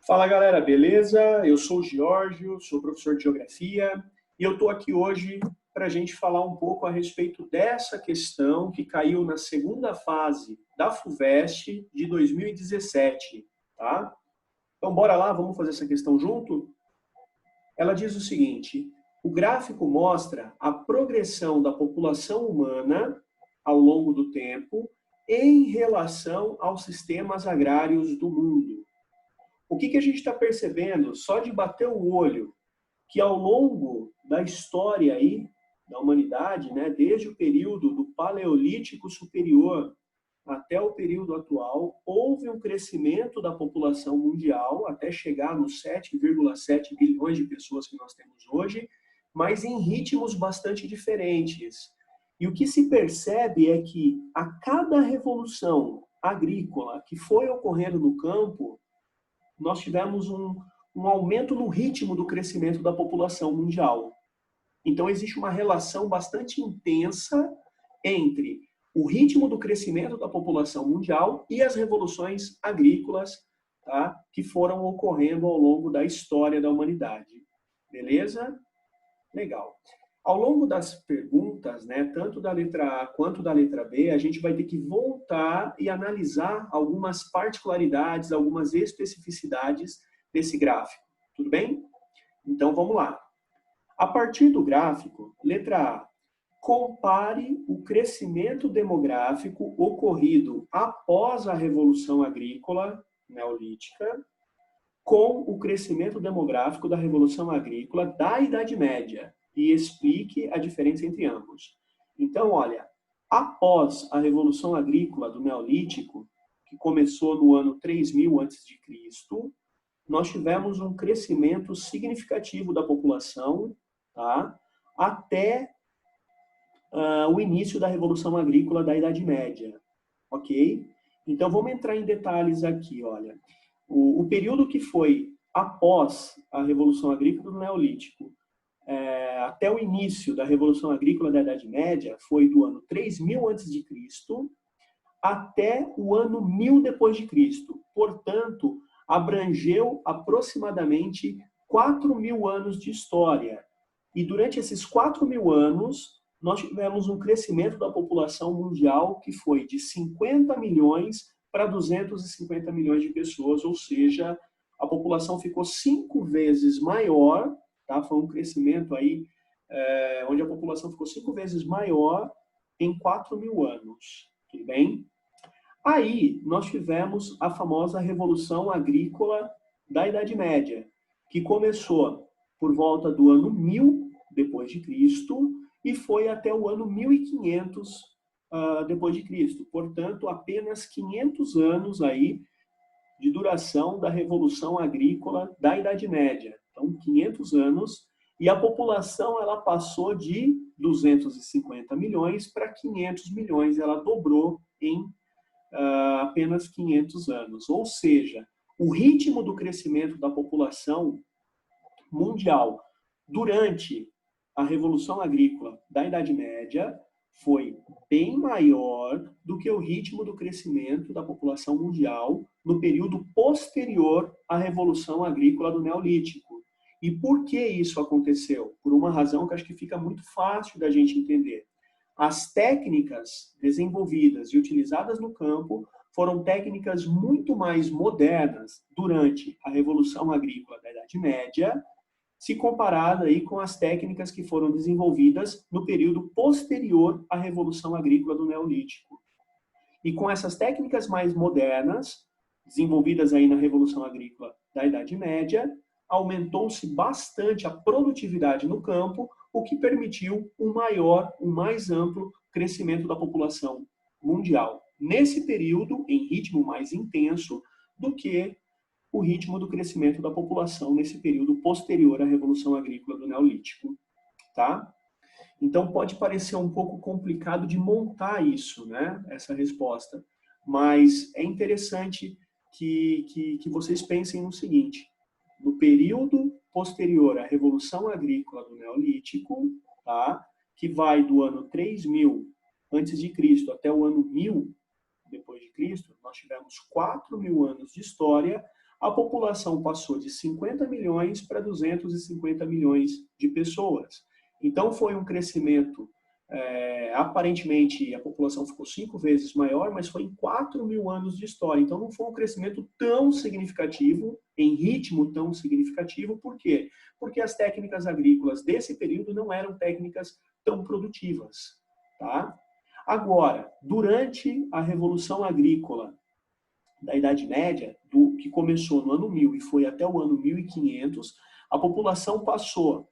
Fala galera, beleza? Eu sou o Giorgio, sou professor de Geografia e eu estou aqui hoje para a gente falar um pouco a respeito dessa questão que caiu na segunda fase da FUVEST de 2017, tá? Então bora lá, vamos fazer essa questão junto? Ela diz o seguinte: o gráfico mostra a progressão da população humana ao longo do tempo em relação aos sistemas agrários do mundo. O que a gente está percebendo, só de bater o olho, que ao longo da história aí, da humanidade, né, desde o período do Paleolítico Superior até o período atual, houve um crescimento da população mundial até chegar nos 7,7 bilhões de pessoas que nós temos hoje, mas em ritmos bastante diferentes. E o que se percebe é que a cada revolução agrícola que foi ocorrendo no campo, nós tivemos um aumento no ritmo do crescimento da população mundial. Então, existe uma relação bastante intensa entre o ritmo do crescimento da população mundial e as revoluções agrícolas, tá, que foram ocorrendo ao longo da história da humanidade. Beleza? Legal. Ao longo das perguntas, né, tanto da letra A quanto da letra B, a gente vai ter que voltar e analisar algumas particularidades, algumas especificidades desse gráfico. Tudo bem? Então, vamos lá. A partir do gráfico, letra A, compare o crescimento demográfico ocorrido após a Revolução Agrícola Neolítica com o crescimento demográfico da Revolução Agrícola da Idade Média e explique a diferença entre ambos. Então, olha, após a Revolução Agrícola do Neolítico, que começou no ano 3000 a.C., nós tivemos um crescimento significativo da população, tá, até o início da Revolução Agrícola da Idade Média, ok? Então, vamos entrar em detalhes aqui, olha. O período que foi após a Revolução Agrícola do Neolítico até o início da Revolução Agrícola da Idade Média foi do ano 3000 a.C. até o ano 1000 depois de Cristo. Portanto, abrangeu aproximadamente 4.000 anos de história. E durante esses 4.000 anos, nós tivemos um crescimento da população mundial que foi de 50 milhões para 250 milhões de pessoas, ou seja, a população ficou 5 vezes maior, tá? Foi um crescimento aí, onde a população ficou 5 vezes maior em 4.000 anos, tudo bem? Aí, nós tivemos a famosa Revolução Agrícola da Idade Média, que começou por volta do ano 1000 depois de Cristo e foi até o ano 1500 depois de Cristo. Portanto, apenas 500 anos aí de duração da Revolução Agrícola da Idade Média. Então, 500 anos, e a população ela passou de 250 milhões para 500 milhões, ela dobrou em apenas 500 anos. Ou seja, o ritmo do crescimento da população mundial durante a Revolução Agrícola da Idade Média foi bem maior do que o ritmo do crescimento da população mundial no período posterior à Revolução Agrícola do Neolítico. E por que isso aconteceu? Por uma razão que acho que fica muito fácil da gente entender. As técnicas desenvolvidas e utilizadas no campo foram técnicas muito mais modernas durante a Revolução Agrícola da Idade Média, se comparada aí com as técnicas que foram desenvolvidas no período posterior à Revolução Agrícola do Neolítico. E com essas técnicas mais modernas, desenvolvidas aí na Revolução Agrícola da Idade Média, aumentou-se bastante a produtividade no campo, o que permitiu um mais amplo crescimento da população mundial. Nesse período, em ritmo mais intenso do que o ritmo do crescimento da população nesse período posterior à Revolução Agrícola do Neolítico, tá? Então, pode parecer um pouco complicado de montar isso, né? Essa resposta. Mas é interessante que vocês pensem no seguinte: no período posterior à Revolução Agrícola do Neolítico, tá? Que vai do ano 3000 a.C. até o ano 1000 depois de Cristo, nós tivemos 4.000 anos de história, a população passou de 50 milhões para 250 milhões de pessoas. Então, foi um crescimento, aparentemente, a população ficou 5 vezes maior, mas foi em 4.000 anos de história. Então, não foi um crescimento tão significativo, em ritmo tão significativo. Por quê? Porque as técnicas agrícolas desse período não eram técnicas tão produtivas. Tá? Agora, durante a Revolução Agrícola da Idade Média, que começou no ano 1000 e foi até o ano 1500, a população passou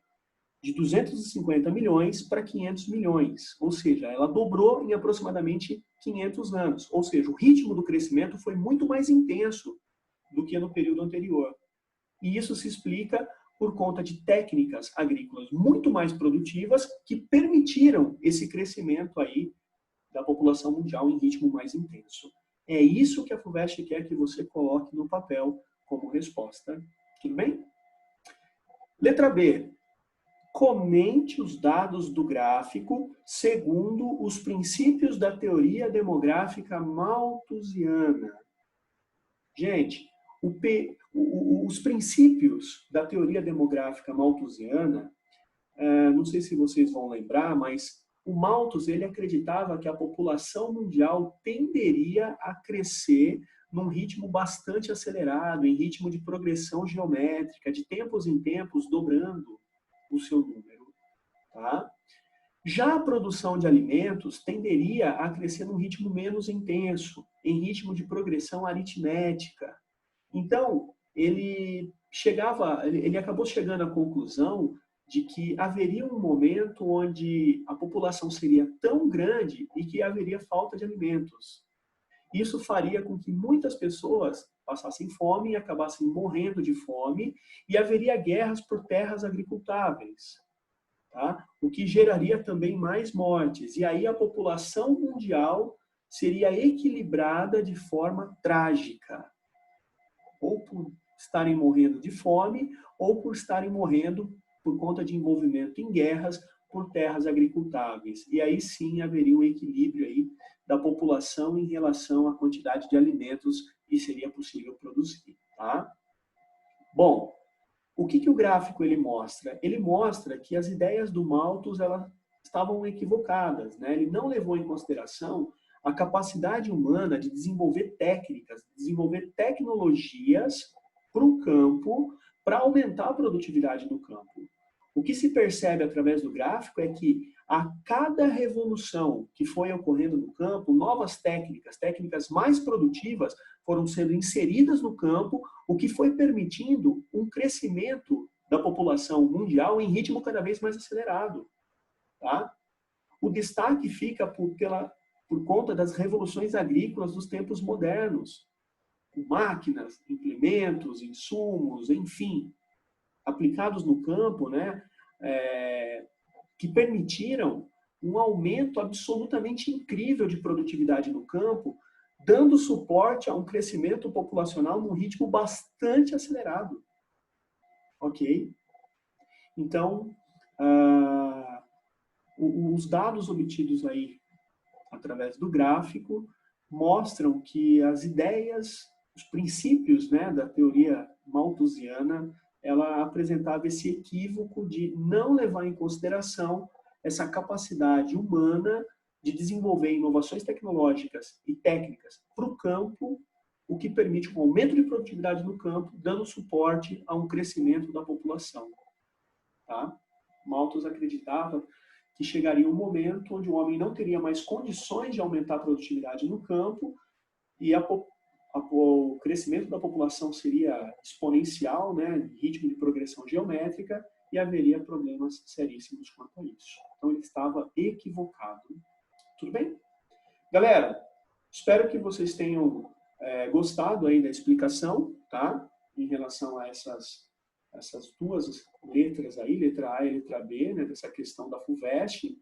de 250 milhões para 500 milhões. Ou seja, ela dobrou em aproximadamente 500 anos. Ou seja, o ritmo do crescimento foi muito mais intenso do que no período anterior. E isso se explica por conta de técnicas agrícolas muito mais produtivas que permitiram esse crescimento aí da população mundial em ritmo mais intenso. É isso que a FUVEST quer que você coloque no papel como resposta. Tudo bem? Letra B. Comente os dados do gráfico segundo os princípios da teoria demográfica malthusiana. Gente, os princípios da teoria demográfica malthusiana, não sei se vocês vão lembrar, mas o Malthus ele acreditava que a população mundial tenderia a crescer num ritmo bastante acelerado, em ritmo de progressão geométrica, de tempos em tempos, dobrando o seu número. Tá? Já a produção de alimentos tenderia a crescer num ritmo menos intenso, em ritmo de progressão aritmética. Então, ele acabou chegando à conclusão de que haveria um momento onde a população seria tão grande e que haveria falta de alimentos. Isso faria com que muitas pessoas passassem fome e acabassem morrendo de fome, e haveria guerras por terras agricultáveis, tá? O que geraria também mais mortes. E aí a população mundial seria equilibrada de forma trágica, ou por estarem morrendo de fome, ou por estarem morrendo por conta de envolvimento em guerras por terras agricultáveis. E aí sim haveria um equilíbrio aí da população em relação à quantidade de alimentos que seria possível produzir. Tá? Bom, o que o gráfico ele mostra? Ele mostra que as ideias do Malthus elas estavam equivocadas. Né? Ele não levou em consideração a capacidade humana de desenvolver técnicas, de desenvolver tecnologias para o campo, para aumentar a produtividade do campo. O que se percebe através do gráfico é que a cada revolução que foi ocorrendo no campo, novas técnicas, técnicas mais produtivas foram sendo inseridas no campo, o que foi permitindo um crescimento da população mundial em ritmo cada vez mais acelerado. Tá? O destaque fica por conta das revoluções agrícolas dos tempos modernos, com máquinas, implementos, insumos, enfim, aplicados no campo, né, que permitiram um aumento absolutamente incrível de produtividade no campo, dando suporte a um crescimento populacional num ritmo bastante acelerado. Ok? Então, os dados obtidos aí através do gráfico mostram que as ideias, os princípios, né, da teoria malthusiana, ela apresentava esse equívoco de não levar em consideração essa capacidade humana de desenvolver inovações tecnológicas e técnicas para o campo, o que permite um aumento de produtividade no campo, dando suporte a um crescimento da população. Tá? Malthus acreditava que chegaria um momento onde o homem não teria mais condições de aumentar a produtividade no campo e o crescimento da população seria exponencial, né, ritmo de progressão geométrica, e haveria problemas seríssimos quanto a isso. Então, ele estava equivocado. Tudo bem? Galera, espero que vocês tenham gostado aí da explicação, tá? Em relação a essas duas letras aí, letra A e letra B, né, dessa questão da FUVEST.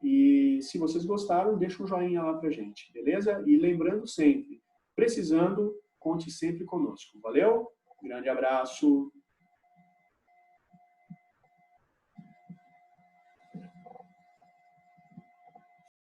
E se vocês gostaram, deixa um joinha lá pra gente, beleza? E lembrando sempre, precisando, conte sempre conosco. Valeu? Grande abraço.